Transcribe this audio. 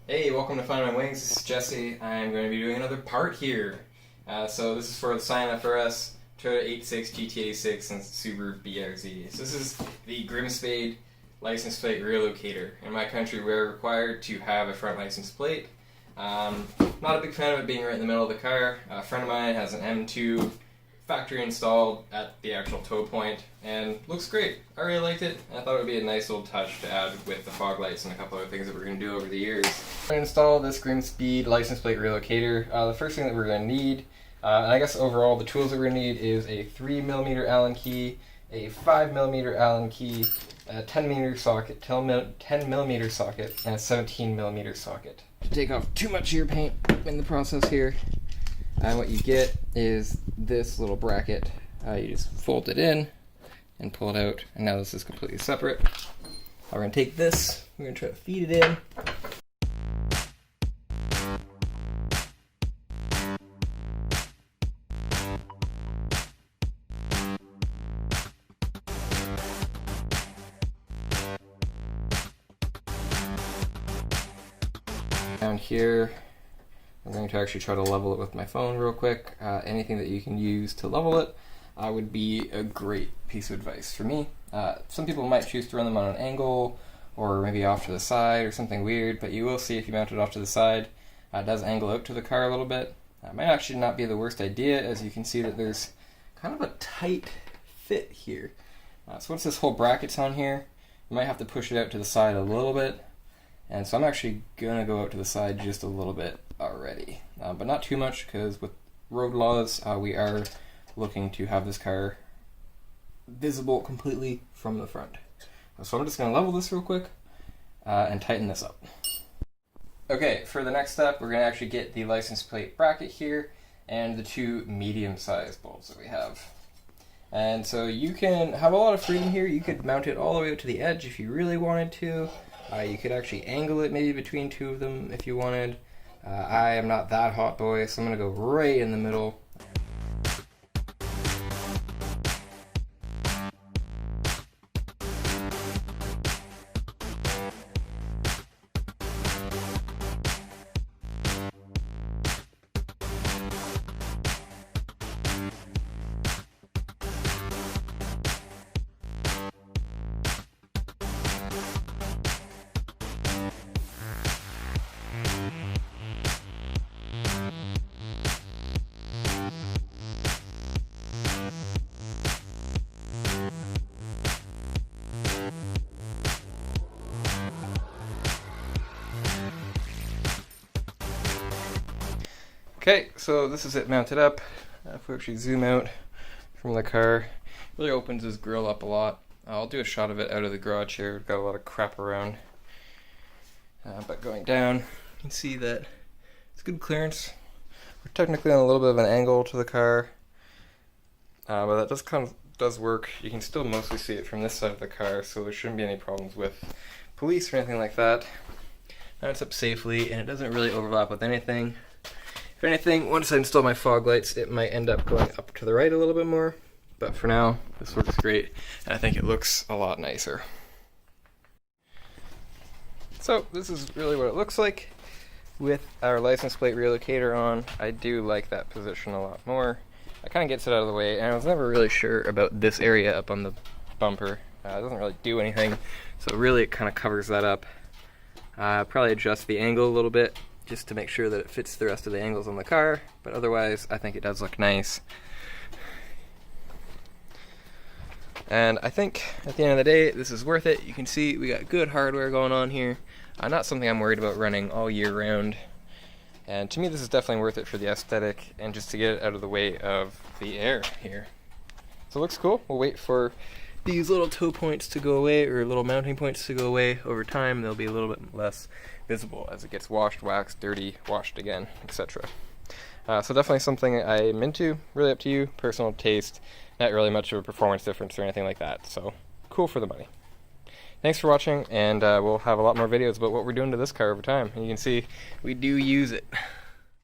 Hey, welcome to Find My Wings. This is Jesse. I'm going to be doing another part here. So this is for the Scion FRS, Toyota 86, GT86, and Subaru BRZ. So this is the Grimmspeed license plate relocator. In my country, we're required to have a front license plate. Not a big fan of it being right in the middle of the car. A friend of mine has an M2 factory installed at the actual tow point, and looks great. I really liked it. I thought it would be a nice little touch to add with the fog lights and a couple other things that we're going to do over the years. I'm going to install this Grimmspeed license plate relocator. The first thing that we're going to need, and I guess overall the tools that we're going to need, is a 3mm Allen key, a 5mm Allen key, a 10mm socket, 10mm socket, and a 17mm socket. To take off too much of your paint in the process here. And what you get is this little bracket. You just fold it in and pull it out, and now this is completely separate. We're going to take this, we're going to try to feed it in. Down here, I'm going to actually try to level it with my phone real quick. Anything that you can use to level it would be a great piece of advice for me. Some people might choose to run them on an angle or maybe off to the side or something weird, but you will see if you mount it off to the side, it does angle out to the car a little bit. It might actually not be the worst idea, as you can see that there's kind of a tight fit here. So once this whole bracket's on here, you might have to push it out to the side a little bit. And so I'm actually going to go out to the side just a little bit already, but not too much, because with road laws we are looking to have this car visible completely from the front. So I'm just going to level this real quick and tighten this up. Okay, for the next step we're going to actually get the license plate bracket here and the two medium-sized bulbs that we have. And so you can have a lot of freedom here. You could mount it all the way out to the edge if you really wanted to. You could actually angle it maybe between two of them if you wanted. I am not that hot boy, so I'm going to go right in the middle. Okay, so this is it mounted up. If we actually zoom out from the car, it really opens this grill up a lot. I'll do a shot of it out of the garage here. We've got a lot of crap around. But going down, you can see that it's good clearance. We're technically on a little bit of an angle to the car, but that does work. You can still mostly see it from this side of the car, so there shouldn't be any problems with police or anything like that. Mounts up safely, and it doesn't really overlap with anything. If anything, once I install my fog lights, it might end up going up to the right a little bit more, but for now, this works great, and I think it looks a lot nicer. So this is really what it looks like with our license plate relocator on. I do like that position a lot more. It kind of gets it out of the way, and I was never really sure about this area up on the bumper. It doesn't really do anything, so really it kind of covers that up. Probably adjust the angle a little bit, just to make sure that it fits the rest of the angles on the car, but otherwise I think it does look nice. And I think at the end of the day this is worth it. You can see we got good hardware going on here. Not something I'm worried about running all year round. And to me this is definitely worth it for the aesthetic and just to get it out of the way of the air here. So it looks cool. We'll wait for these little toe points to go away, or little mounting points to go away. Over time they'll be a little bit less visible as it gets washed, waxed, dirty, washed again, etc. So definitely something I'm into. Really up to you, personal taste. Not really much of a performance difference or anything like that, so cool for the money. Thanks for watching, and we'll have a lot more videos about what we're doing to this car over time. And you can see we do use it.